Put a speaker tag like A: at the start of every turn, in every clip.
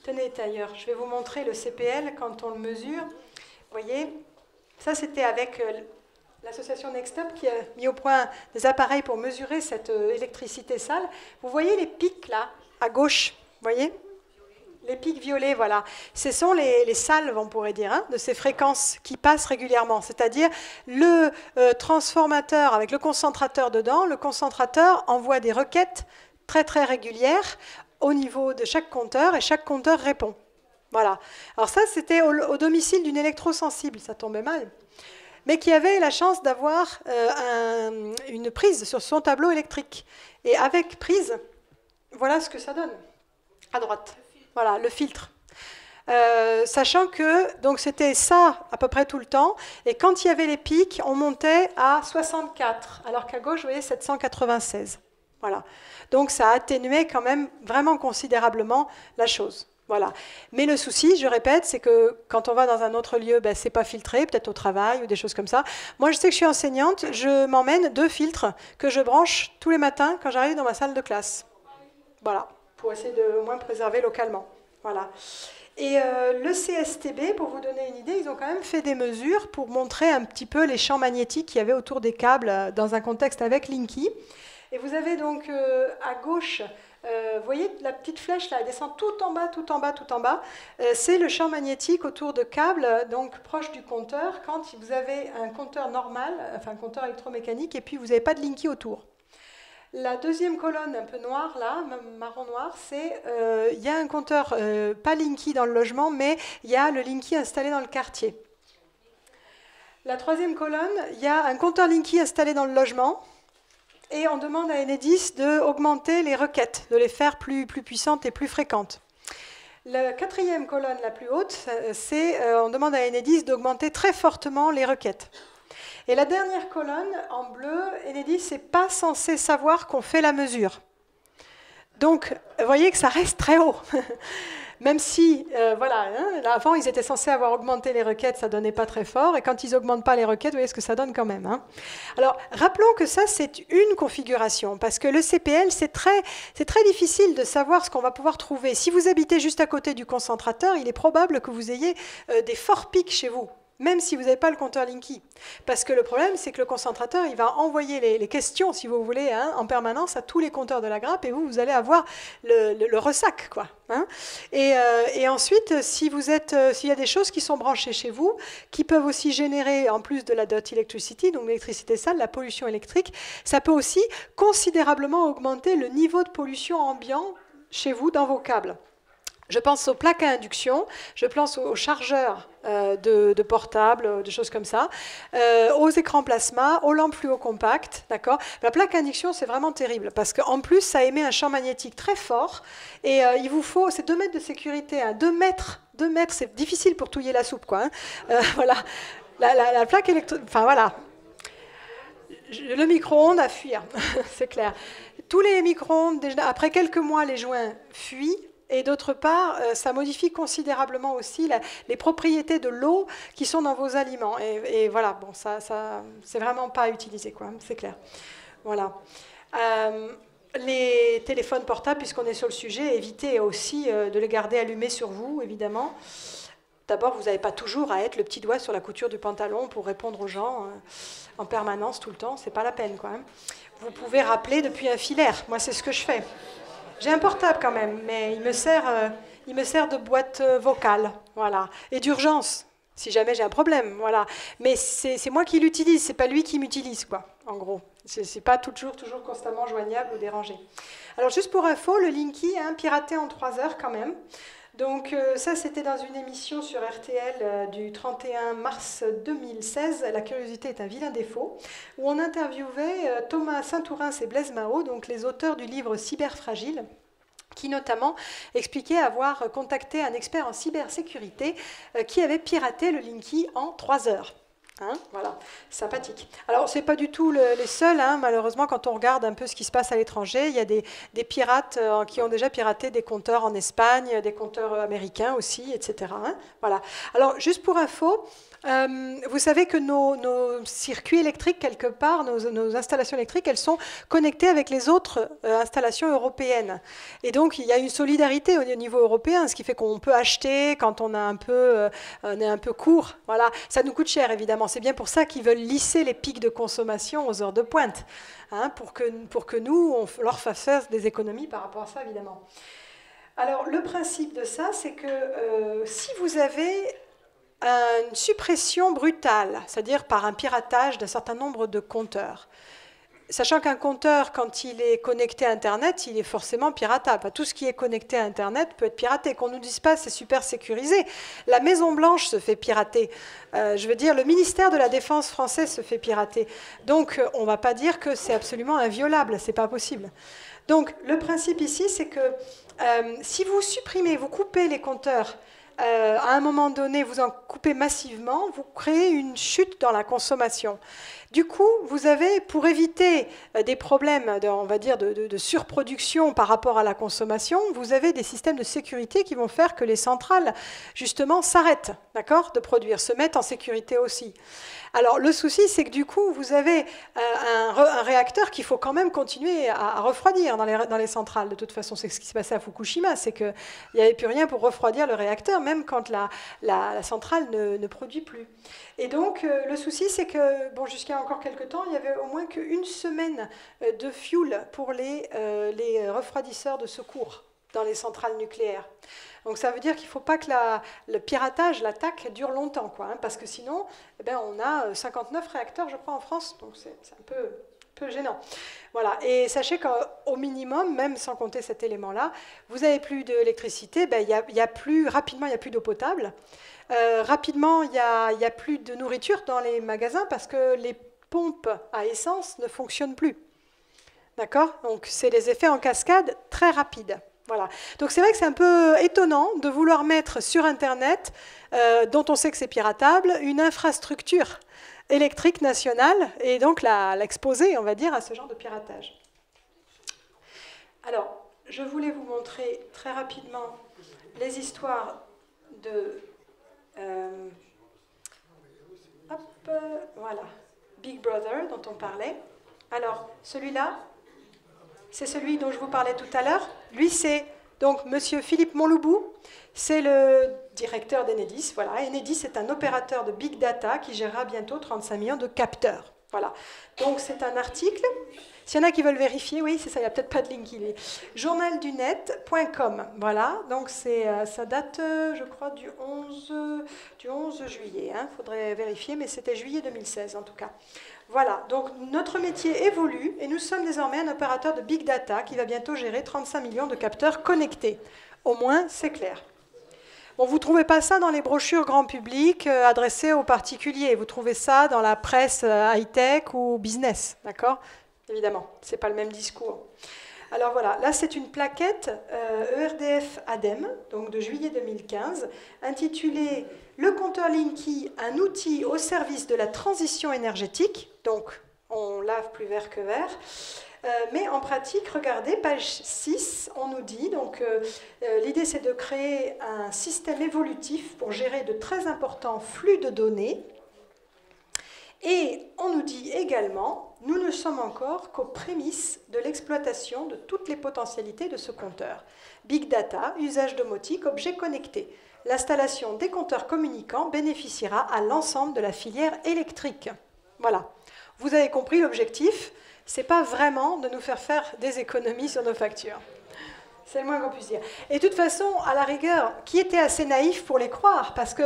A: Tenez, d'ailleurs, je vais vous montrer le CPL quand on le mesure. Vous voyez, ça c'était avec l'association Next Up qui a mis au point des appareils pour mesurer cette électricité sale. Vous voyez les pics là, à gauche, vous voyez? Les pics violets, voilà. Ce sont les salves, on pourrait dire, hein, de ces fréquences qui passent régulièrement. C'est-à-dire le transformateur avec le concentrateur dedans. Le concentrateur envoie des requêtes très très régulières au niveau de chaque compteur et chaque compteur répond. Voilà. Alors ça, c'était au domicile d'une électrosensible. Ça tombait mal. Mais qui avait la chance d'avoir une prise sur son tableau électrique. Et avec prise, voilà ce que ça donne, à droite. Voilà, le filtre. Sachant que donc c'était ça à peu près tout le temps, et quand il y avait les pics, on montait à 64, alors qu'à gauche, vous voyez, 796. Voilà. Donc ça atténuait quand même vraiment considérablement la chose. Voilà. Mais le souci, je répète, c'est que quand on va dans un autre lieu, ben, c'est pas filtré, peut-être au travail ou des choses comme ça. Moi, je sais que je suis enseignante, je m'emmène 2 filtres que je branche tous les matins quand j'arrive dans ma salle de classe. Voilà, pour essayer de au moins préserver localement. Voilà. Et le CSTB, pour vous donner une idée, ils ont quand même fait des mesures pour montrer un petit peu les champs magnétiques qu'il y avait autour des câbles dans un contexte avec Linky. Et vous avez donc à gauche, vous voyez la petite flèche là, elle descend tout en bas, tout en bas, tout en bas. C'est le champ magnétique autour de câbles, donc proche du compteur, quand vous avez un compteur normal, enfin un compteur électromécanique, et puis vous n'avez pas de Linky autour. La deuxième colonne un peu noire, là, marron-noir, c'est il y a un compteur, pas Linky dans le logement, mais il y a le Linky installé dans le quartier. La troisième colonne, il y a un compteur Linky installé dans le logement, et on demande à Enedis d'augmenter les requêtes, de les faire plus puissantes et plus fréquentes. La quatrième colonne la plus haute, c'est on demande à Enedis d'augmenter très fortement les requêtes. Et la dernière colonne, en bleu, Enedis n'est pas censé savoir qu'on fait la mesure. Donc, vous voyez que ça reste très haut. Même si, voilà, hein, avant, ils étaient censés avoir augmenté les requêtes, ça ne donnait pas très fort. Et quand ils n'augmentent pas les requêtes, vous voyez ce que ça donne quand même. Hein. Alors, rappelons que ça, c'est une configuration. Parce que le CPL, c'est très difficile de savoir ce qu'on va pouvoir trouver. Si vous habitez juste à côté du concentrateur, il est probable que vous ayez des forts pics chez vous. Même si vous n'avez pas le compteur Linky. Parce que le problème, c'est que le concentrateur, il va envoyer les questions, si vous voulez, hein, en permanence à tous les compteurs de la grappe, et vous allez avoir le ressac, quoi. Hein. Et ensuite, s'il y a des choses qui sont branchées chez vous, qui peuvent aussi générer, en plus de la dot electricity, donc l'électricité sale, la pollution électrique, ça peut aussi considérablement augmenter le niveau de pollution ambiant chez vous, dans vos câbles. Je pense aux plaques à induction, je pense aux chargeurs de portables, de choses comme ça, aux écrans plasma, aux lampes fluo compactes, d'accord. La plaque à induction, c'est vraiment terrible, parce qu'en plus, ça émet un champ magnétique très fort, et il vous faut, c'est 2 mètres de sécurité, hein, 2 mètres, c'est difficile pour touiller la soupe, quoi. Hein. Voilà, la plaque électrique, enfin voilà. Le micro-ondes à fuir, c'est clair. Tous les micro-ondes, après quelques mois, les joints fuient. Et d'autre part, ça modifie considérablement aussi les propriétés de l'eau qui sont dans vos aliments. Et voilà, bon, ça c'est vraiment pas à utiliser, quoi, c'est clair. Voilà. Les téléphones portables, puisqu'on est sur le sujet, évitez aussi de les garder allumés sur vous, évidemment. D'abord, vous n'avez pas toujours à être le petit doigt sur la couture du pantalon pour répondre aux gens en permanence, tout le temps. C'est pas la peine, quoi. Hein. Vous pouvez rappeler depuis un filaire. Moi, c'est ce que je fais. J'ai un portable quand même, mais il me sert de boîte vocale, voilà, et d'urgence, si jamais j'ai un problème, voilà. Mais c'est moi qui l'utilise, c'est pas lui qui m'utilise, quoi, en gros. C'est pas toujours constamment joignable ou dérangé. Alors, juste pour info, le Linky, hein, piraté en 3 heures quand même. Donc ça, c'était dans une émission sur RTL du 31 mars 2016, La curiosité est un vilain défaut, où on interviewait Thomas Saint-Ourins et Blaise Mao, donc les auteurs du livre Cyberfragile, qui notamment expliquait avoir contacté un expert en cybersécurité qui avait piraté le Linky en 3 heures. Hein, voilà, sympathique. Alors, ce n'est pas du tout les seuls, hein, malheureusement, quand on regarde un peu ce qui se passe à l'étranger, il y a des pirates qui ont déjà piraté des compteurs en Espagne, des compteurs américains aussi, etc. Hein, voilà. Alors, juste pour info, Vous savez que nos circuits électriques, quelque part, nos installations électriques, elles sont connectées avec les autres installations européennes. Et donc, il y a une solidarité au niveau européen, ce qui fait qu'on peut acheter quand on est un peu court. Voilà. Ça nous coûte cher, évidemment. C'est bien pour ça qu'ils veulent lisser les pics de consommation aux heures de pointe, hein, pour que nous, on leur fasse faire des économies par rapport à ça, évidemment. Alors, le principe de ça, c'est que si vous avez une suppression brutale, c'est-à-dire par un piratage d'un certain nombre de compteurs. Sachant qu'un compteur, quand il est connecté à Internet, il est forcément piratable. Tout ce qui est connecté à Internet peut être piraté. Qu'on ne nous dise pas c'est super sécurisé. La Maison-Blanche se fait pirater. Je veux dire, le ministère de la Défense français se fait pirater. Donc, on ne va pas dire que c'est absolument inviolable. Ce n'est pas possible. Donc, le principe ici, c'est que si vous supprimez, vous coupez les compteurs, à un moment donné, vous en coupez massivement, vous créez une chute dans la consommation. Du coup, vous avez, pour éviter des problèmes, on va dire, de surproduction par rapport à la consommation, vous avez des systèmes de sécurité qui vont faire que les centrales, justement, s'arrêtent, d'accord, de produire, se mettent en sécurité aussi. Alors, le souci, c'est que du coup, vous avez un réacteur qu'il faut quand même continuer à refroidir dans les centrales. De toute façon, c'est ce qui s'est passé à Fukushima, c'est qu'il n'y avait plus rien pour refroidir le réacteur, même quand la centrale ne produit plus. Et donc, le souci, c'est que, bon, jusqu'à encore quelques temps, il n'y avait au moins qu'une semaine de fuel pour les refroidisseurs de secours dans les centrales nucléaires. Donc ça veut dire qu'il ne faut pas que le piratage, l'attaque dure longtemps, quoi, hein, parce que sinon, eh bien, on a 59 réacteurs, je crois, en France, donc c'est un peu gênant. Voilà. Et sachez qu'au minimum, même sans compter cet élément-là, vous n'avez plus d'électricité, ben, rapidement, il n'y a plus d'eau potable. Rapidement, il n'y a plus de nourriture dans les magasins parce que les pompes à essence ne fonctionnent plus. D'accord? Donc, c'est des effets en cascade très rapides. Voilà. Donc c'est vrai que c'est un peu étonnant de vouloir mettre sur Internet, dont on sait que c'est piratable, une infrastructure électrique nationale et donc l'exposer, on va dire, à ce genre de piratage. Alors, je voulais vous montrer très rapidement les histoires de... voilà, Big Brother dont on parlait. Alors, celui-là, c'est celui dont je vous parlais tout à l'heure. Lui, c'est donc Monsieur Philippe Montloubou. C'est le directeur d'Enedis. Voilà. Enedis est un opérateur de Big Data qui gérera bientôt 35 millions de capteurs. Voilà. Donc, c'est un article. S'il y en a qui veulent vérifier, oui, c'est ça, il n'y a peut-être pas de link. Journaldunet.com. Voilà. Donc, ça date, je crois, du 11 juillet. Il faudrait vérifier, mais c'était juillet 2016 en tout cas. Voilà, donc notre métier évolue et nous sommes désormais un opérateur de Big Data qui va bientôt gérer 35 millions de capteurs connectés. Au moins, c'est clair. Bon, vous ne trouvez pas ça dans les brochures grand public adressées aux particuliers. Vous trouvez ça dans la presse high-tech ou business, d'accord? Évidemment, ce n'est pas le même discours. Alors voilà, là c'est une plaquette ERDF ADEME, donc de juillet 2015, intitulée « Le compteur Linky, un outil au service de la transition énergétique ». Donc on lave plus vert que vert. Mais en pratique, regardez, page 6, on nous dit, donc l'idée c'est de créer un système évolutif pour gérer de très importants flux de données. Et on nous dit également, nous ne sommes encore qu'aux prémices de l'exploitation de toutes les potentialités de ce compteur. Big Data, usage domotique, objets connectés. L'installation des compteurs communicants bénéficiera à l'ensemble de la filière électrique. Voilà. Vous avez compris l'objectif, ce n'est pas vraiment de nous faire des économies sur nos factures. C'est le moins qu'on puisse dire. Et de toute façon, à la rigueur, qui était assez naïf pour les croire? Parce que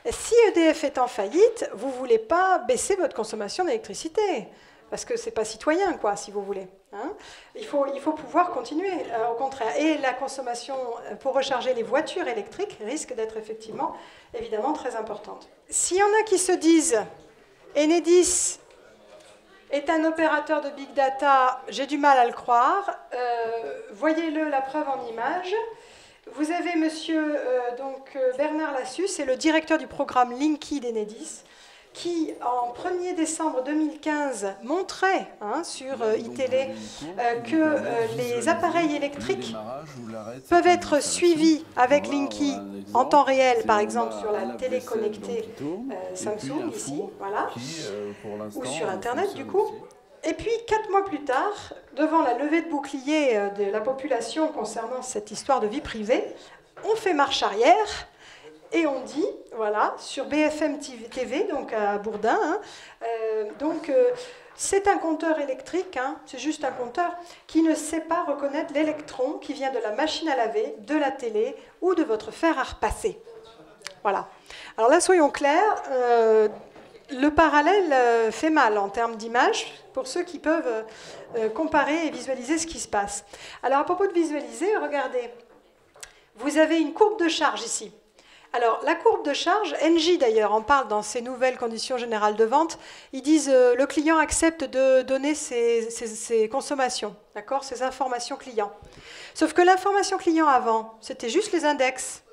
A: si EDF est en faillite, vous ne voulez pas baisser votre consommation d'électricité. Parce que ce n'est pas citoyen, quoi, si vous voulez. Hein, il faut pouvoir continuer, au contraire. Et la consommation pour recharger les voitures électriques risque d'être effectivement, évidemment, très importante. S'il y en a qui se disent « Enedis est un opérateur de Big Data, j'ai du mal à le croire. Voyez-le, la preuve en image. Vous avez monsieur Bernard Lassus, c'est le directeur du programme Linky d'Enedis. qui, en 1er décembre 2015, montrait sur iTélé que les appareils électriques peuvent être suivis avec Linky en temps réel, par exemple sur la télé connectée Samsung, ici, voilà, ou sur Internet, du coup. Et puis, 4 mois plus tard, devant la levée de bouclier de la population concernant cette histoire de vie privée, on fait marche arrière. Et on dit, voilà, sur BFM TV, donc à Bourdin, c'est un compteur électrique, c'est juste un compteur qui ne sait pas reconnaître l'électron qui vient de la machine à laver, de la télé ou de votre fer à repasser. Voilà. Alors là, soyons clairs, le parallèle fait mal en termes d'image pour ceux qui peuvent comparer et visualiser ce qui se passe. Alors à propos de visualiser, regardez, vous avez une courbe de charge ici. Alors, la courbe de charge, Engie d'ailleurs en parle dans ses nouvelles conditions générales de vente, ils disent le client accepte de donner ses consommations, d'accord, ses informations clients. Sauf que l'information client avant, c'était juste les index.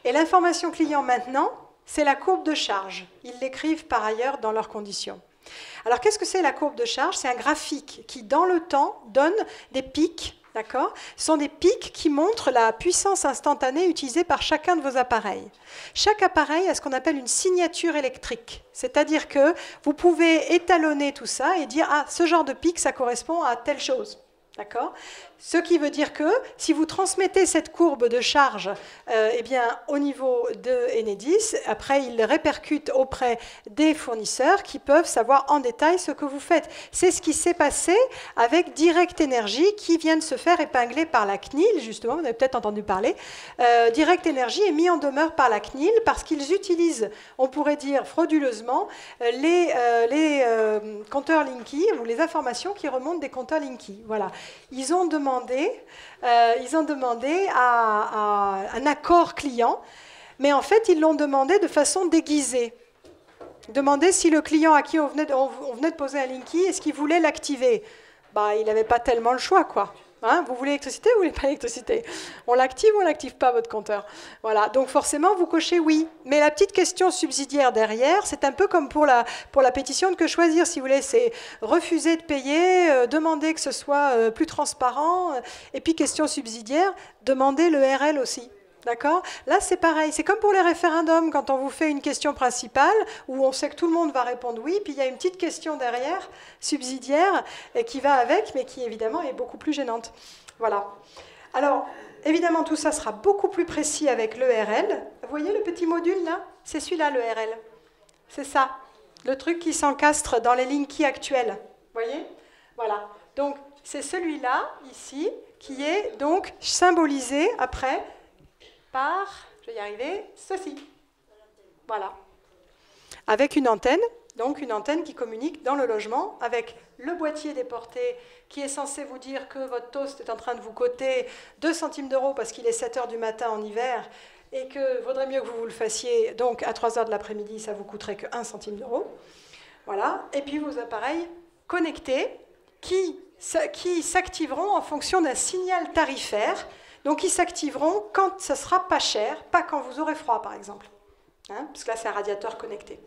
A: Et l'information client maintenant, c'est la courbe de charge. Ils l'écrivent par ailleurs dans leurs conditions. Alors, qu'est-ce que c'est la courbe de charge? C'est un graphique qui, dans le temps, donne des pics. D'accord ? Ce sont des pics qui montrent la puissance instantanée utilisée par chacun de vos appareils. Chaque appareil a ce qu'on appelle une signature électrique. C'est-à-dire que vous pouvez étalonner tout ça et dire « Ah, ce genre de pic, ça correspond à telle chose. » D'accord ? Ce qui veut dire que si vous transmettez cette courbe de charge au niveau de Enedis, après il répercute auprès des fournisseurs qui peuvent savoir en détail ce que vous faites. C'est ce qui s'est passé avec Direct Energy qui vient de se faire épingler par la CNIL, justement, vous avez peut-être entendu parler. Direct Energy est mis en demeure par la CNIL parce qu'ils utilisent, on pourrait dire frauduleusement, les compteurs Linky ou les informations qui remontent des compteurs Linky. Voilà. Ils ont demandé un accord client, mais en fait, ils l'ont demandé de façon déguisée. Demander si le client à qui on venait de poser un Linky, est-ce qu'il voulait l'activer? Il n'avait pas tellement le choix, quoi. Vous voulez l'électricité ou vous voulez pas l'électricité? On l'active ou on l'active pas, votre compteur? Voilà, donc forcément, vous cochez oui. Mais la petite question subsidiaire derrière, c'est un peu comme pour la pétition de Que choisir, si vous voulez. C'est refuser de payer, demander que ce soit plus transparent. Et puis, question subsidiaire, demander le RL aussi. D'accord? Là, c'est pareil. C'est comme pour les référendums, quand on vous fait une question principale, où on sait que tout le monde va répondre oui, puis il y a une petite question derrière, subsidiaire, et qui va avec, mais qui, évidemment, est beaucoup plus gênante. Voilà. Alors, évidemment, tout ça sera beaucoup plus précis avec l'ERL. Vous voyez le petit module, là? C'est celui-là, l'ERL. C'est ça. Le truc qui s'encastre dans les Linky actuels. Vous voyez? Voilà. Donc, c'est celui-là, ici, qui est donc symbolisé, après, par, je vais y arriver, ceci. Voilà. Avec une antenne, donc une antenne qui communique dans le logement avec le boîtier déporté qui est censé vous dire que votre toast est en train de vous coûter 2 centimes d'euros parce qu'il est 7 heures du matin en hiver et que vaudrait mieux que vous le fassiez, donc à 3 heures de l'après-midi, ça vous coûterait que 1 centime d'euro. Voilà. Et puis vos appareils connectés qui s'activeront en fonction d'un signal tarifaire. Donc, ils s'activeront quand ça sera pas cher, pas quand vous aurez froid, par exemple. Parce que là, c'est un radiateur connecté.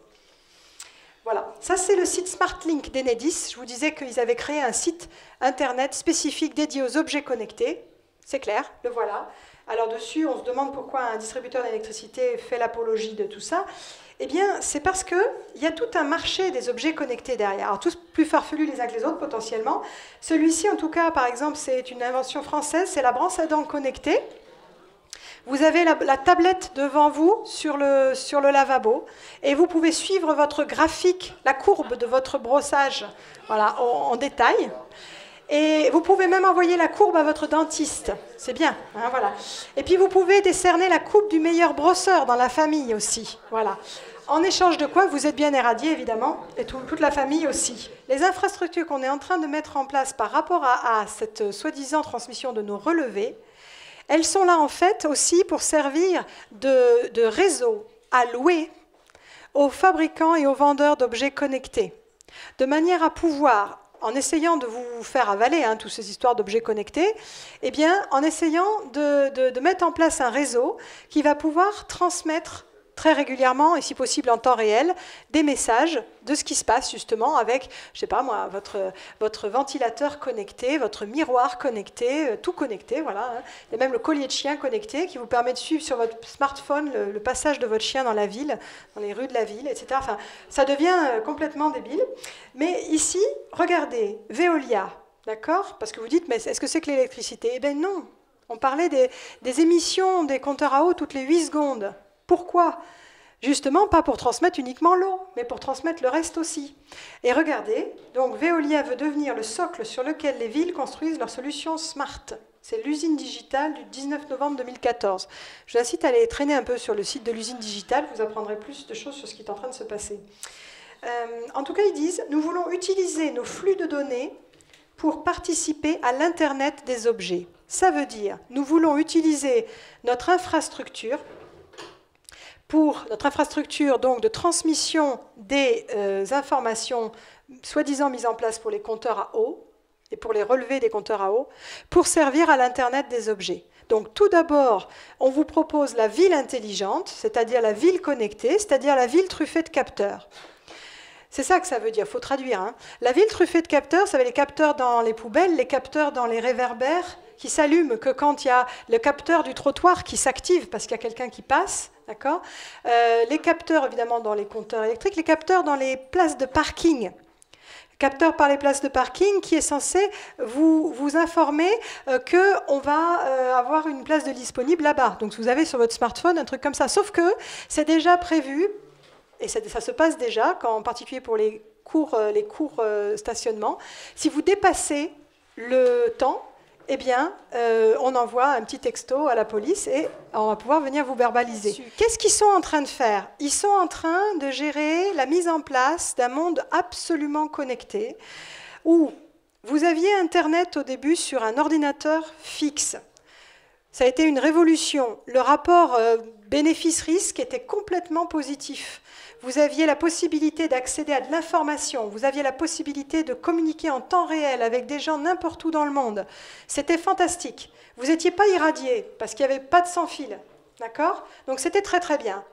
A: Voilà. Ça, c'est le site SmartLink d'Enedis. Je vous disais qu'ils avaient créé un site Internet spécifique dédié aux objets connectés. C'est clair, le voilà. Alors, dessus, on se demande pourquoi un distributeur d'électricité fait l'apologie de tout ça. Eh bien, c'est parce qu'il y a tout un marché des objets connectés derrière. Alors, tous plus farfelus les uns que les autres, potentiellement. Celui-ci, en tout cas, par exemple, c'est une invention française, c'est la brosse à dents connectée. Vous avez la tablette devant vous sur le lavabo, et vous pouvez suivre votre graphique, la courbe de votre brossage, voilà, en détail. Et vous pouvez même envoyer la courbe à votre dentiste. C'est bien, voilà. Et puis, vous pouvez décerner la coupe du meilleur brosseur dans la famille aussi. Voilà. En échange de quoi, vous êtes bien éradié, évidemment, et toute la famille aussi. Les infrastructures qu'on est en train de mettre en place par rapport à cette soi-disant transmission de nos relevés, elles sont là, en fait, aussi pour servir de réseau à louer aux fabricants et aux vendeurs d'objets connectés, de manière à pouvoir, en essayant de vous faire avaler toutes ces histoires d'objets connectés, eh bien, en essayant de mettre en place un réseau qui va pouvoir transmettre très régulièrement, et si possible en temps réel, des messages de ce qui se passe justement avec, je sais pas moi, votre ventilateur connecté, votre miroir connecté, tout connecté, voilà. Hein. Il y a même le collier de chien connecté qui vous permet de suivre sur votre smartphone le passage de votre chien dans la ville, dans les rues de la ville, etc. Enfin, ça devient complètement débile. Mais ici, regardez, Veolia, d'accord? Parce que vous dites, mais est-ce que c'est que l'électricité? Eh bien non. On parlait des émissions des compteurs à eau toutes les 8 secondes. Pourquoi? Justement, pas pour transmettre uniquement l'eau, mais pour transmettre le reste aussi. Et regardez, donc Veolia veut devenir le socle sur lequel les villes construisent leurs solutions smart. C'est l'usine digitale du 19 novembre 2014. Je vous incite à aller traîner un peu sur le site de l'usine digitale, vous apprendrez plus de choses sur ce qui est en train de se passer. En tout cas, ils disent, nous voulons utiliser nos flux de données pour participer à l'Internet des objets. Ça veut dire, nous voulons utiliser notre infrastructure donc, de transmission des informations soi-disant mises en place pour les compteurs à eau et pour les relevés des compteurs à eau, pour servir à l'Internet des objets. Donc tout d'abord, on vous propose la ville intelligente, c'est-à-dire la ville connectée, c'est-à-dire la ville truffée de capteurs. C'est ça que ça veut dire, il faut traduire. Hein. La ville truffée de capteurs, ça veut dire les capteurs dans les poubelles, les capteurs dans les réverbères, qui s'allument que quand il y a le capteur du trottoir qui s'active parce qu'il y a quelqu'un qui passe, d'accord. Les capteurs, évidemment, dans les compteurs électriques, les capteurs dans les places de parking. Capteur par les places de parking qui est censé vous informer qu'on va avoir une place de disponible là-bas. Donc vous avez sur votre smartphone un truc comme ça. Sauf que c'est déjà prévu, et ça se passe déjà, en particulier pour les courts stationnements. Si vous dépassez le temps, eh bien, on envoie un petit texto à la police et on va pouvoir venir vous verbaliser. Qu'est-ce qu'ils sont en train de faire? Ils sont en train de gérer la mise en place d'un monde absolument connecté où vous aviez Internet au début sur un ordinateur fixe. Ça a été une révolution. Le rapport bénéfice-risque était complètement positif. Vous aviez la possibilité d'accéder à de l'information, vous aviez la possibilité de communiquer en temps réel avec des gens n'importe où dans le monde. C'était fantastique. Vous n'étiez pas irradié, parce qu'il n'y avait pas de sans-fil. D'accord? Donc c'était très très bien.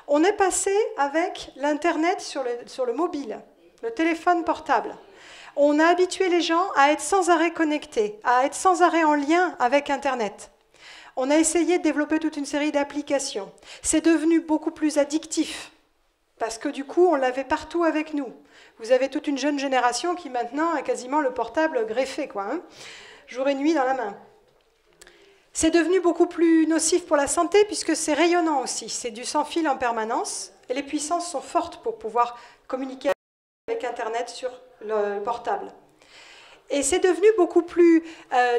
A: On est passé avec l'Internet sur le mobile, le téléphone portable. On a habitué les gens à être sans arrêt connectés, à être sans arrêt en lien avec Internet. On a essayé de développer toute une série d'applications. C'est devenu beaucoup plus addictif. Parce que du coup, on l'avait partout avec nous. Vous avez toute une jeune génération qui maintenant a quasiment le portable greffé, quoi, hein, jour et nuit dans la main. C'est devenu beaucoup plus nocif pour la santé puisque c'est rayonnant aussi. C'est du sans-fil en permanence et les puissances sont fortes pour pouvoir communiquer avec Internet sur le portable. Et c'est devenu beaucoup plus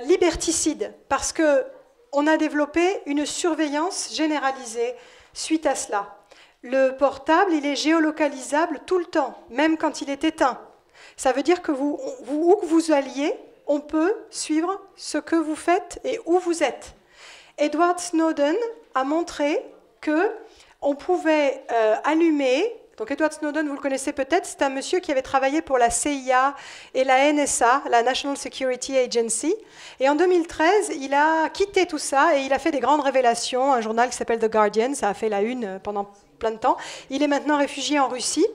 A: liberticide parce qu'on a développé une surveillance généralisée suite à cela. Le portable, il est géolocalisable tout le temps, même quand il est éteint. Ça veut dire que où que vous alliez, on peut suivre ce que vous faites et où vous êtes. Edward Snowden a montré qu'on pouvait allumer... Donc Edward Snowden, vous le connaissez peut-être, c'est un monsieur qui avait travaillé pour la CIA et la NSA, la National Security Agency. Et en 2013, il a quitté tout ça et il a fait des grandes révélations. Un journal qui s'appelle The Guardian, ça a fait la une pendant plein de temps. Il est maintenant réfugié en Russie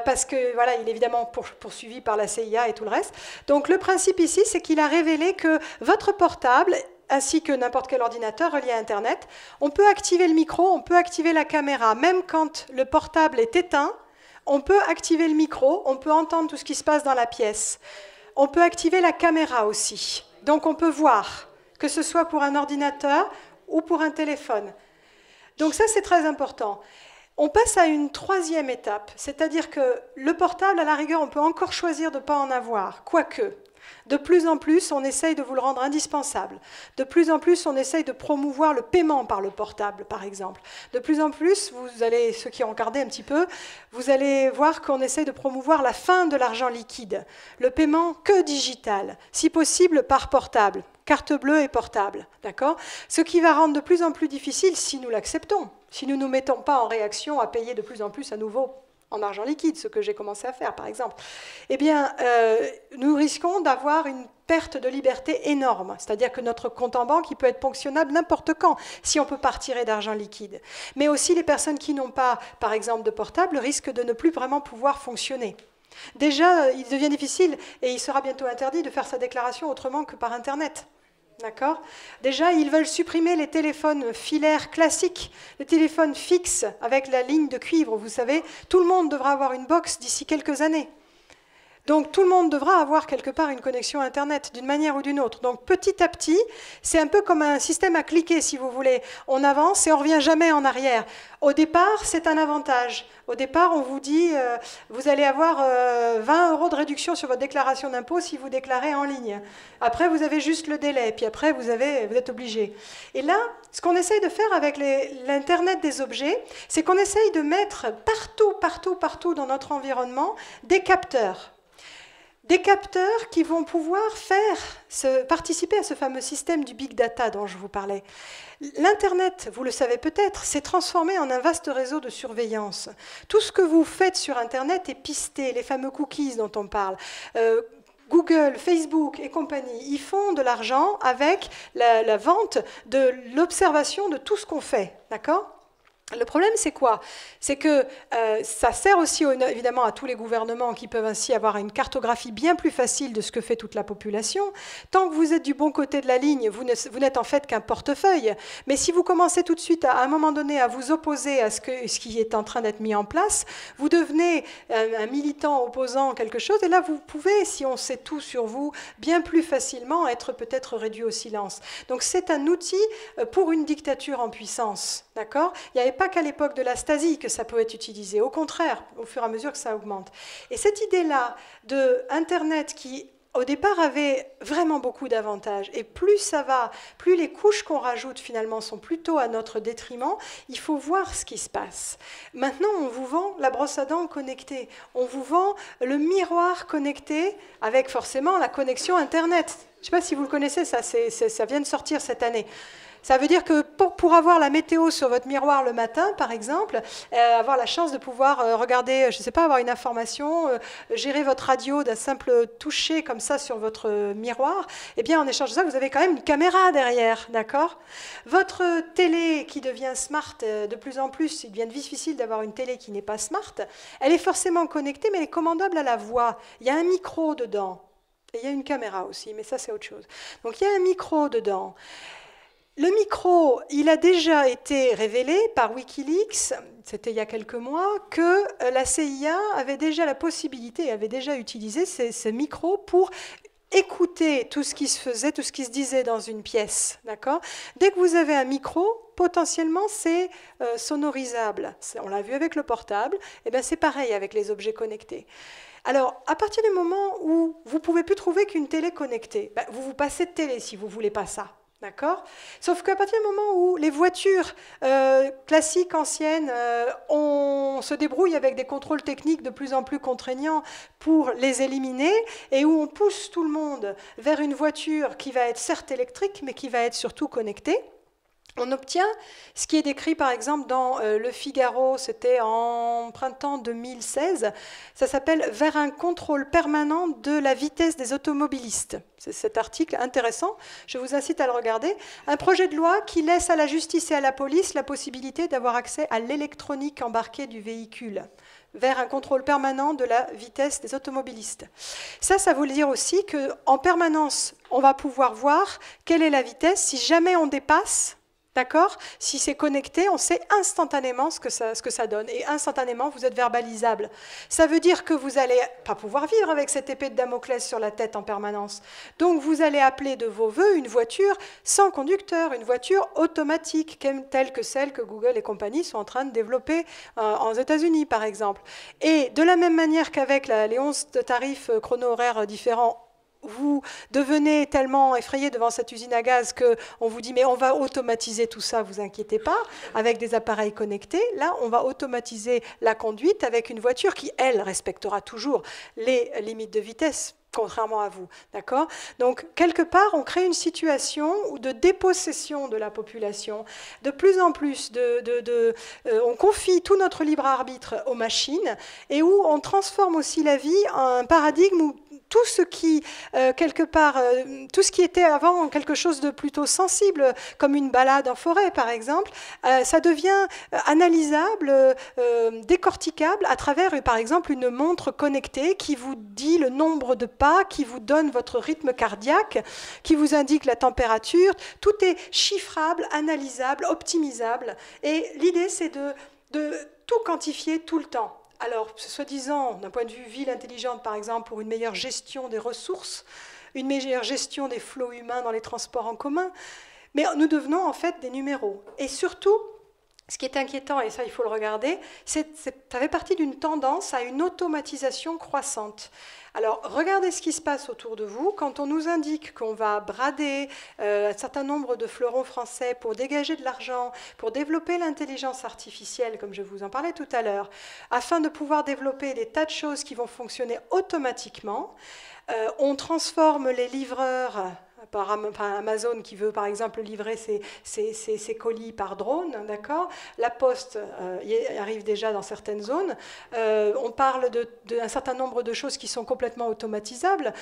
A: parce que voilà, il est évidemment poursuivi par la CIA et tout le reste. Donc le principe ici, c'est qu'il a révélé que votre portable, ainsi que n'importe quel ordinateur relié à Internet, on peut activer le micro, on peut activer la caméra. Même quand le portable est éteint, on peut activer le micro, on peut entendre tout ce qui se passe dans la pièce. On peut activer la caméra aussi. Donc on peut voir, que ce soit pour un ordinateur ou pour un téléphone. Donc ça, c'est très important. On passe à une troisième étape, c'est-à-dire que le portable, à la rigueur, on peut encore choisir de ne pas en avoir, quoique. De plus en plus, on essaye de vous le rendre indispensable. De plus en plus, on essaye de promouvoir le paiement par le portable, par exemple. De plus en plus, ceux qui ont regardé un petit peu, vous allez voir qu'on essaye de promouvoir la fin de l'argent liquide. Le paiement que digital, si possible par portable, carte bleue et portable. D'accord ? Ce qui va rendre de plus en plus difficile si nous l'acceptons, si nous ne nous mettons pas en réaction à payer de plus en plus à nouveau en argent liquide, ce que j'ai commencé à faire par exemple, eh bien, nous risquons d'avoir une perte de liberté énorme. C'est-à-dire que notre compte en banque, il peut être ponctionnable n'importe quand, si on ne peut pas retirer d'argent liquide. Mais aussi, les personnes qui n'ont pas, par exemple, de portable, risquent de ne plus vraiment pouvoir fonctionner. Déjà, il devient difficile, et il sera bientôt interdit de faire sa déclaration autrement que par Internet. D'accord ? Déjà, ils veulent supprimer les téléphones filaires classiques, les téléphones fixes avec la ligne de cuivre. Vous savez, tout le monde devra avoir une box d'ici quelques années. Donc tout le monde devra avoir quelque part une connexion Internet, d'une manière ou d'une autre. Donc petit à petit, c'est un peu comme un système à cliquer, si vous voulez. On avance et on ne revient jamais en arrière. Au départ, c'est un avantage. Au départ, on vous dit, vous allez avoir 20 € de réduction sur votre déclaration d'impôt si vous déclarez en ligne. Après, vous avez juste le délai, puis après, vous êtes obligé. Et là, ce qu'on essaye de faire avec l'Internet des objets, c'est qu'on essaye de mettre partout dans notre environnement des capteurs. Des capteurs qui vont pouvoir participer à ce fameux système du big data dont je vous parlais. L'Internet, vous le savez peut-être, s'est transformé en un vaste réseau de surveillance. Tout ce que vous faites sur Internet est pisté, les fameux cookies dont on parle. Google, Facebook et compagnie, ils font de l'argent avec la vente de l'observation de tout ce qu'on fait, d'accord ? Le problème, c'est quoi? C'est que ça sert aussi évidemment à tous les gouvernements qui peuvent ainsi avoir une cartographie bien plus facile de ce que fait toute la population. Tant que vous êtes du bon côté de la ligne, vous n'êtes en fait qu'un portefeuille. Mais si vous commencez tout de suite à un moment donné à vous opposer à ce qui est en train d'être mis en place, vous devenez un militant opposant quelque chose. Et là, vous pouvez, si on sait tout sur vous, bien plus facilement être peut-être réduit au silence. Donc c'est un outil pour une dictature en puissance. D'accord ? Il n'y avait pas qu'à l'époque de la Stasi que ça pouvait être utilisé. Au contraire, au fur et à mesure que ça augmente. Et cette idée-là de Internet qui, au départ, avait vraiment beaucoup d'avantages, et plus ça va, plus les couches qu'on rajoute finalement sont plutôt à notre détriment, il faut voir ce qui se passe. Maintenant, on vous vend la brosse à dents connectée. On vous vend le miroir connecté avec forcément la connexion Internet. Je ne sais pas si vous le connaissez, ça vient de sortir cette année. Ça veut dire que pour avoir la météo sur votre miroir le matin, par exemple, avoir la chance de pouvoir regarder, je ne sais pas, avoir une information, gérer votre radio d'un simple toucher comme ça sur votre miroir, eh bien, en échange de ça, vous avez quand même une caméra derrière, d'accord ? Votre télé qui devient smart, de plus en plus, il devient difficile d'avoir une télé qui n'est pas smart, elle est forcément connectée, mais elle est commandable à la voix. Il y a un micro dedans. Et il y a une caméra aussi, mais ça, c'est autre chose. Donc, il y a un micro dedans. Le micro, il a déjà été révélé par Wikileaks, c'était il y a quelques mois, que la CIA avait déjà la possibilité, avait déjà utilisé ce micro pour écouter tout ce qui se faisait, tout ce qui se disait dans une pièce. D'accord ? Dès que vous avez un micro, potentiellement, c'est sonorisable. On l'a vu avec le portable, et bien c'est pareil avec les objets connectés. Alors, à partir du moment où vous ne pouvez plus trouver qu'une télé connectée, vous vous passez de télé si vous ne voulez pas ça. D'accord ? Sauf qu'à partir du moment où les voitures classiques, anciennes, on se débrouille avec des contrôles techniques de plus en plus contraignants pour les éliminer, et où on pousse tout le monde vers une voiture qui va être certes électrique, mais qui va être surtout connectée, on obtient ce qui est décrit par exemple dans Le Figaro, c'était en printemps 2016, ça s'appelle « Vers un contrôle permanent de la vitesse des automobilistes ». C'est cet article intéressant, je vous incite à le regarder. Un projet de loi qui laisse à la justice et à la police la possibilité d'avoir accès à l'électronique embarquée du véhicule, vers un contrôle permanent de la vitesse des automobilistes. Ça veut dire aussi qu'en permanence, on va pouvoir voir quelle est la vitesse si jamais on dépasse. D'accord ? Si c'est connecté, on sait instantanément ce que ça donne. Et instantanément, vous êtes verbalisable. Ça veut dire que vous n'allez pas pouvoir vivre avec cette épée de Damoclès sur la tête en permanence. Donc, vous allez appeler de vos voeux une voiture sans conducteur, une voiture automatique, telle que celle que Google et compagnie sont en train de développer aux États-Unis, par exemple. Et de la même manière qu'avec les 11 tarifs chrono-horaires différents, vous devenez tellement effrayé devant cette usine à gaz qu'on vous dit mais on va automatiser tout ça, vous inquiétez pas, avec des appareils connectés. Là, on va automatiser la conduite avec une voiture qui, elle, respectera toujours les limites de vitesse, contrairement à vous, d'accord? Donc, quelque part, on crée une situation de dépossession de la population. De plus en plus, on confie tout notre libre arbitre aux machines et où on transforme aussi la vie en un paradigme où tout ce qui, quelque part, tout ce qui était avant quelque chose de plutôt sensible, comme une balade en forêt, par exemple, ça devient analysable, décorticable à travers, par exemple, une montre connectée qui vous dit le nombre de pas, qui vous donne votre rythme cardiaque, qui vous indique la température. Tout est chiffrable, analysable, optimisable. Et l'idée, c'est de tout quantifier tout le temps. Alors, soi-disant, d'un point de vue ville intelligente, par exemple, pour une meilleure gestion des ressources, une meilleure gestion des flots humains dans les transports en commun, mais nous devenons en fait des numéros. Et surtout, ce qui est inquiétant, et ça il faut le regarder, ça fait partie d'une tendance à une automatisation croissante. Alors, regardez ce qui se passe autour de vous. Quand on nous indique qu'on va brader un certain nombre de fleurons français pour dégager de l'argent, pour développer l'intelligence artificielle, comme je vous en parlais tout à l'heure, afin de pouvoir développer des tas de choses qui vont fonctionner automatiquement, on transforme les livreurs par Amazon qui veut par exemple livrer ses colis par drone, d'accord. La Poste arrive déjà dans certaines zones. On parle d'un certain nombre de choses qui sont complètement automatisables.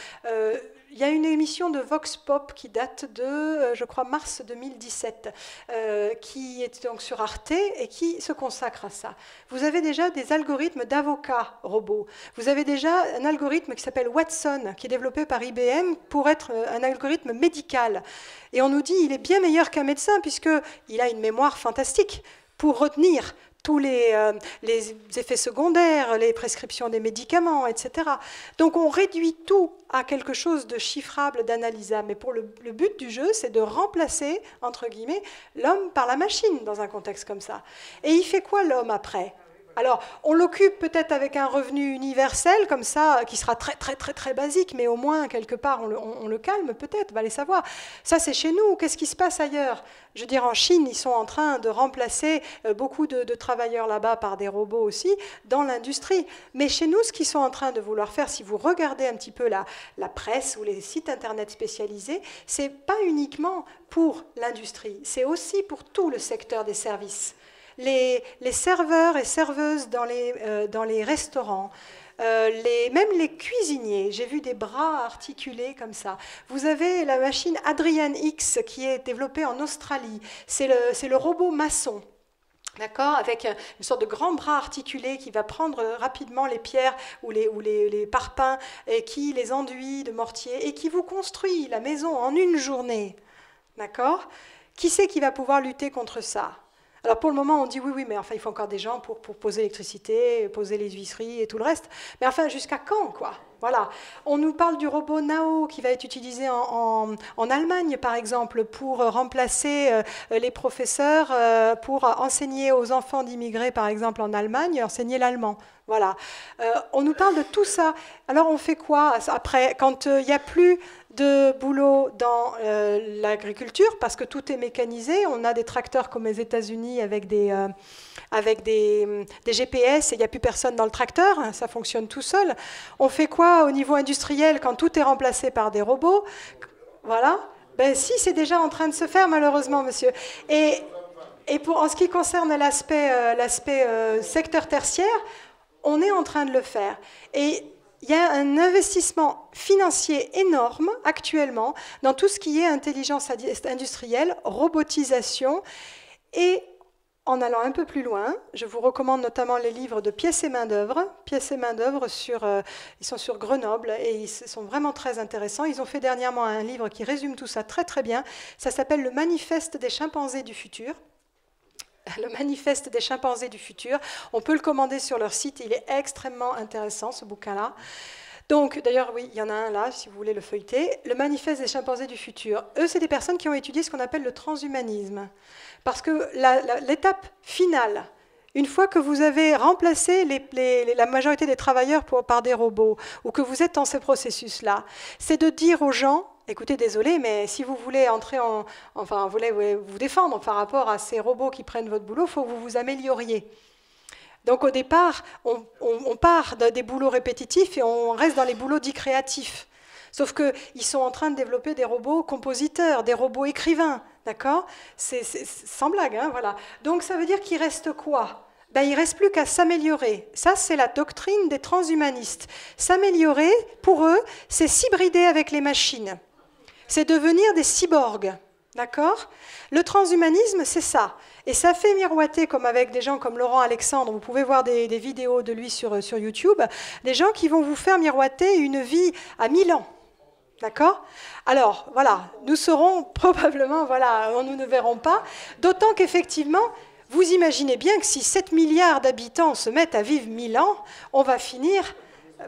A: Il y a une émission de Vox Pop qui date de, je crois, mars 2017, qui est donc sur Arte et qui se consacre à ça. Vous avez déjà des algorithmes d'avocats robots. Vous avez déjà un algorithme qui s'appelle Watson, qui est développé par IBM pour être un algorithme médical. Et on nous dit qu'il est bien meilleur qu'un médecin puisqu'il a une mémoire fantastique pour retenir tous les effets secondaires, les prescriptions des médicaments, etc. Donc on réduit tout à quelque chose de chiffrable, d'analysable. Mais pour le but du jeu, c'est de remplacer, entre guillemets, l'homme par la machine dans un contexte comme ça. Et il fait quoi l'homme après ? Alors, on l'occupe peut-être avec un revenu universel, comme ça, qui sera très, très, très, très basique, mais au moins, quelque part, on le calme peut-être, on va aller savoir. Ça, c'est chez nous. Qu'est-ce qui se passe ailleurs ? Je veux dire, en Chine, ils sont en train de remplacer beaucoup de travailleurs là-bas par des robots aussi, dans l'industrie. Mais chez nous, ce qu'ils sont en train de vouloir faire, si vous regardez un petit peu la presse ou les sites Internet spécialisés, c'est pas uniquement pour l'industrie, c'est aussi pour tout le secteur des services. Les serveurs et serveuses dans les restaurants, même les cuisiniers, j'ai vu des bras articulés comme ça. Vous avez la machine Adrian X qui est développée en Australie, c'est le robot maçon. D'accord, avec une sorte de grand bras articulé qui va prendre rapidement les pierres ou les parpaings et qui les enduit de mortier et qui vous construit la maison en une journée. D'accord ? Qui c'est qui va pouvoir lutter contre ça ? Alors pour le moment, on dit oui, mais enfin, il faut encore des gens pour poser l'électricité, poser les huisseries et tout le reste. Mais enfin, jusqu'à quand, quoi ? Voilà. On nous parle du robot Nao qui va être utilisé en Allemagne, par exemple, pour remplacer les professeurs, pour enseigner aux enfants d'immigrés, par exemple, en Allemagne, enseigner l'allemand. Voilà. On nous parle de tout ça. Alors on fait quoi après, quand il n'y a plus de boulot dans l'agriculture, parce que tout est mécanisé, on a des tracteurs comme aux États-Unis avec des GPS et il n'y a plus personne dans le tracteur, hein, ça fonctionne tout seul. On fait quoi au niveau industriel quand tout est remplacé par des robots ? Voilà. Ben si, c'est déjà en train de se faire malheureusement, monsieur. Et en ce qui concerne l'aspect secteur tertiaire, on est en train de le faire. Et il y a un investissement financier énorme actuellement dans tout ce qui est intelligence industrielle, robotisation. Et en allant un peu plus loin, je vous recommande notamment les livres de Pièces et main-d'œuvre. Pièces et main-d'œuvre, ils sont sur Grenoble et ils sont vraiment très intéressants. Ils ont fait dernièrement un livre qui résume tout ça très très bien. Ça s'appelle Le Manifeste des chimpanzés du futur. Le Manifeste des chimpanzés du futur. On peut le commander sur leur site. Il est extrêmement intéressant, ce bouquin-là. Donc, d'ailleurs, oui, il y en a un là, si vous voulez le feuilleter. Le Manifeste des chimpanzés du futur. Eux, c'est des personnes qui ont étudié ce qu'on appelle le transhumanisme. Parce que l'étape finale, une fois que vous avez remplacé la majorité des travailleurs par des robots, ou que vous êtes dans ce processus-là, c'est de dire aux gens, écoutez, désolé, mais si vous voulez vous voulez vous défendre par rapport à ces robots qui prennent votre boulot, il faut que vous vous amélioriez. Donc au départ, on part des boulots répétitifs et on reste dans les boulots dits créatifs. Sauf qu'ils sont en train de développer des robots compositeurs, des robots écrivains, d'accord? C'est sans blague, hein, voilà. Donc ça veut dire qu'il reste quoi? Ben, il ne reste plus qu'à s'améliorer. Ça, c'est la doctrine des transhumanistes. S'améliorer, pour eux, c'est s'hybrider avec les machines. C'est devenir des cyborgs, d'accord? Le transhumanisme, c'est ça. Et ça fait miroiter, comme avec des gens comme Laurent Alexandre, vous pouvez voir des vidéos de lui sur YouTube, des gens qui vont vous faire miroiter une vie à 1000 ans. D'accord? Alors, voilà, nous serons probablement, voilà, nous ne verrons pas, d'autant qu'effectivement, vous imaginez bien que si 7 milliards d'habitants se mettent à vivre 1000 ans, on va finir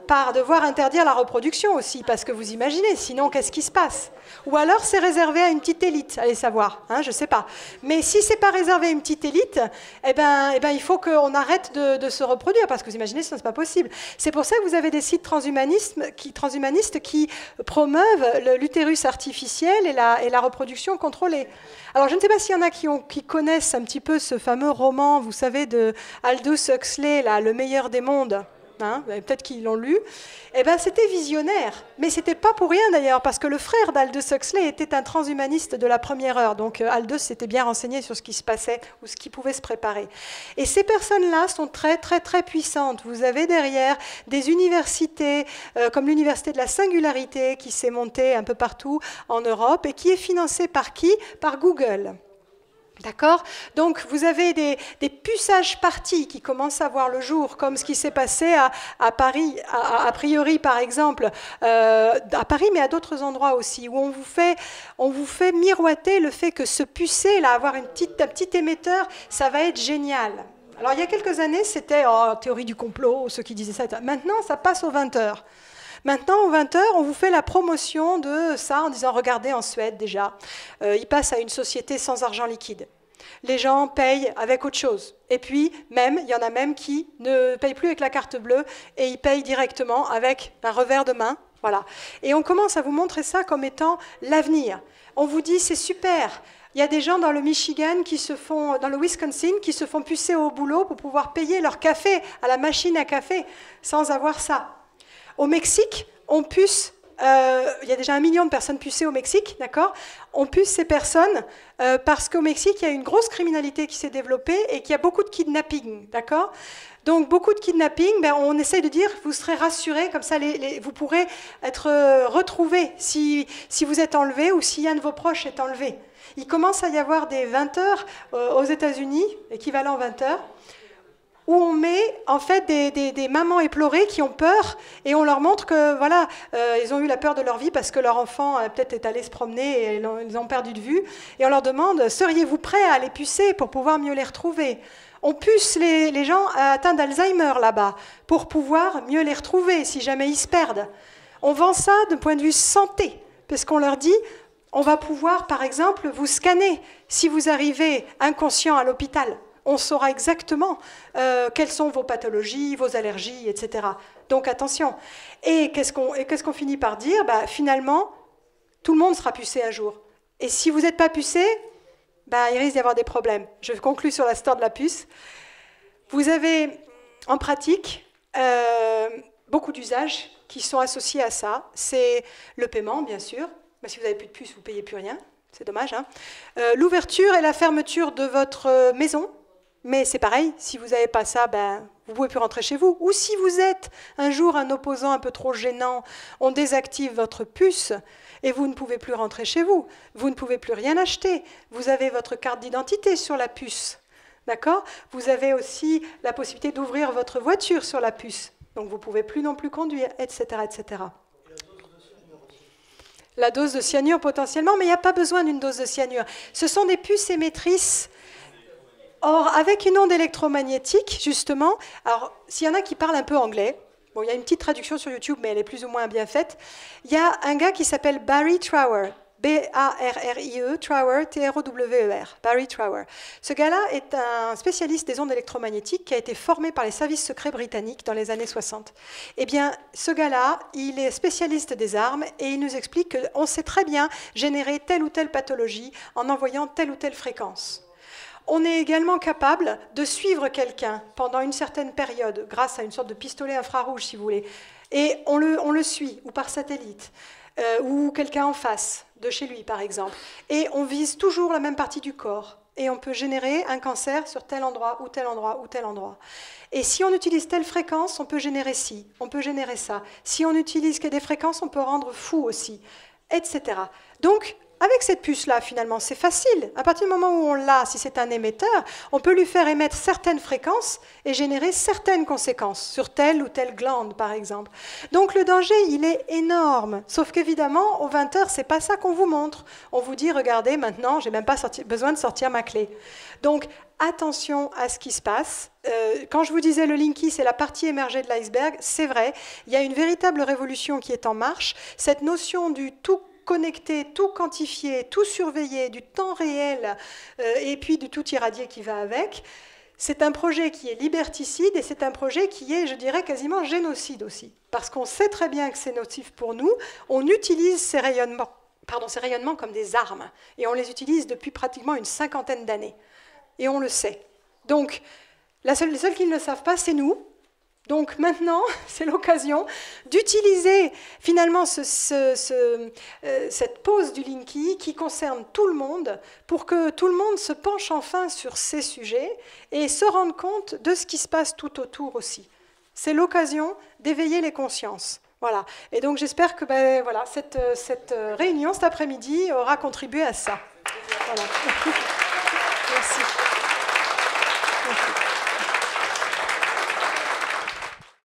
A: par devoir interdire la reproduction aussi, parce que vous imaginez, sinon qu'est-ce qui se passe? Ou alors c'est réservé à une petite élite, allez savoir, hein, je ne sais pas. Mais si ce n'est pas réservé à une petite élite, il faut qu'on arrête de se reproduire, parce que vous imaginez, sinon ce n'est pas possible. C'est pour ça que vous avez des sites transhumanistes qui promeuvent l'utérus artificiel et la reproduction contrôlée. Alors je ne sais pas s'il y en a qui connaissent un petit peu ce fameux roman, vous savez, de Aldous Huxley, là, Le meilleur des mondes. Hein, peut-être qu'ils l'ont lu, c'était visionnaire. Mais ce n'était pas pour rien d'ailleurs, parce que le frère d'Aldous Huxley était un transhumaniste de la première heure. Donc Aldous s'était bien renseigné sur ce qui se passait ou ce qui pouvait se préparer. Et ces personnes-là sont très, très, très puissantes. Vous avez derrière des universités, comme l'Université de la Singularité, qui s'est montée un peu partout en Europe et qui est financée par qui? Par Google. D'accord? Donc, vous avez des puçages partis qui commencent à voir le jour, comme ce qui s'est passé à Paris, a priori, par exemple, à Paris, mais à d'autres endroits aussi, où on vous fait miroiter le fait que ce pucer, là, avoir un petit émetteur, ça va être génial. Alors, il y a quelques années, c'était théorie du complot, ceux qui disaient ça. Maintenant, ça passe aux 20 heures. Maintenant, aux 20 heures, on vous fait la promotion de ça en disant, regardez, en Suède déjà, ils passent à une société sans argent liquide. Les gens payent avec autre chose. Et puis, il y en a même qui ne payent plus avec la carte bleue et ils payent directement avec un revers de main. Voilà. Et on commence à vous montrer ça comme étant l'avenir. On vous dit, c'est super. Il y a des gens dans le Michigan, dans le Wisconsin, qui se font pucer au boulot pour pouvoir payer leur café à la machine à café sans avoir ça. Au Mexique, on puce, il y a déjà 1 million de personnes pucées au Mexique, d'accord? On puce ces personnes parce qu'au Mexique, il y a une grosse criminalité qui s'est développée et qu'il y a beaucoup de kidnapping, d'accord? Donc, beaucoup de kidnapping, on essaye de dire, vous serez rassurés, comme ça, vous pourrez être retrouvés si vous êtes enlevé ou si un de vos proches est enlevé. Il commence à y avoir des 20 heures aux États-Unis, équivalent 20 heures, où on met en fait des mamans éplorées qui ont peur et on leur montre que voilà, ils ont eu la peur de leur vie parce que leur enfant peut-être est allé se promener et ils ont perdu de vue. Et on leur demande, seriez-vous prêts à les pucer pour pouvoir mieux les retrouver? On puce les gens atteints d'Alzheimer là-bas pour pouvoir mieux les retrouver si jamais ils se perdent. On vend ça d'un point de vue santé, parce qu'on leur dit, on va pouvoir par exemple vous scanner si vous arrivez inconscient à l'hôpital. On saura exactement quelles sont vos pathologies, vos allergies, etc. Donc attention. Et qu'est-ce qu'on finit par dire? Finalement, tout le monde sera pucé un jour. Et si vous n'êtes pas pucé, il risque d'y avoir des problèmes. Je conclue sur la histoire de la puce. Vous avez en pratique beaucoup d'usages qui sont associés à ça. C'est le paiement, bien sûr. Mais si vous n'avez plus de puce, vous ne payez plus rien. C'est dommage. Hein. L'ouverture et la fermeture de votre maison. Mais c'est pareil, si vous n'avez pas ça, vous ne pouvez plus rentrer chez vous. Ou si vous êtes un jour un opposant un peu trop gênant, on désactive votre puce et vous ne pouvez plus rentrer chez vous. Vous ne pouvez plus rien acheter. Vous avez votre carte d'identité sur la puce. D'accord? Vous avez aussi la possibilité d'ouvrir votre voiture sur la puce. Donc vous ne pouvez plus non plus conduire, etc. etc. La dose de cyanure potentiellement, mais il n'y a pas besoin d'une dose de cyanure. Ce sont des puces émettrices. Or, avec une onde électromagnétique, justement, alors s'il y en a qui parlent un peu anglais, il y a une petite traduction sur YouTube, mais elle est plus ou moins bien faite, il y a un gars qui s'appelle Barry Trower. B-A-R-R-I-E, Trower, T-R-O-W-E-R, Barry Trower. Ce gars-là est un spécialiste des ondes électromagnétiques qui a été formé par les services secrets britanniques dans les années 60. Eh bien, ce gars-là, il est spécialiste des armes et il nous explique qu'on sait très bien générer telle ou telle pathologie en envoyant telle ou telle fréquence. On est également capable de suivre quelqu'un pendant une certaine période grâce à une sorte de pistolet infrarouge, si vous voulez, et on le suit, ou par satellite, ou quelqu'un en face de chez lui, par exemple. Et on vise toujours la même partie du corps. Et on peut générer un cancer sur tel endroit, ou tel endroit, ou tel endroit. Et si on utilise telle fréquence, on peut générer ci, on peut générer ça. Si on utilise que des fréquences, on peut rendre fou aussi, etc. Donc, avec cette puce-là, finalement, c'est facile. À partir du moment où on l'a, si c'est un émetteur, on peut lui faire émettre certaines fréquences et générer certaines conséquences sur telle ou telle glande, par exemple. Donc le danger, il est énorme. Sauf qu'évidemment, aux 20h, c'est pas ça qu'on vous montre. On vous dit, regardez, maintenant, j'ai même pas besoin de sortir ma clé. Donc, attention à ce qui se passe. Quand je vous disais le Linky, c'est la partie émergée de l'iceberg, c'est vrai. Il y a une véritable révolution qui est en marche. Cette notion du tout connecté, tout quantifié, tout surveillé, du temps réel, et puis du tout irradié qui va avec. C'est un projet qui est liberticide et c'est un projet qui est, je dirais, quasiment génocide aussi. Parce qu'on sait très bien que c'est nocif pour nous, on utilise ces rayonnements comme des armes, et on les utilise depuis pratiquement une 50aine d'années. Et on le sait. Donc, les seuls qui ne le savent pas, c'est nous. Donc maintenant, c'est l'occasion d'utiliser finalement cette pause du Linky qui concerne tout le monde pour que tout le monde se penche enfin sur ces sujets et se rende compte de ce qui se passe tout autour aussi. C'est l'occasion d'éveiller les consciences. Voilà. Et donc j'espère que voilà, cette réunion cet après-midi aura contribué à ça. Voilà.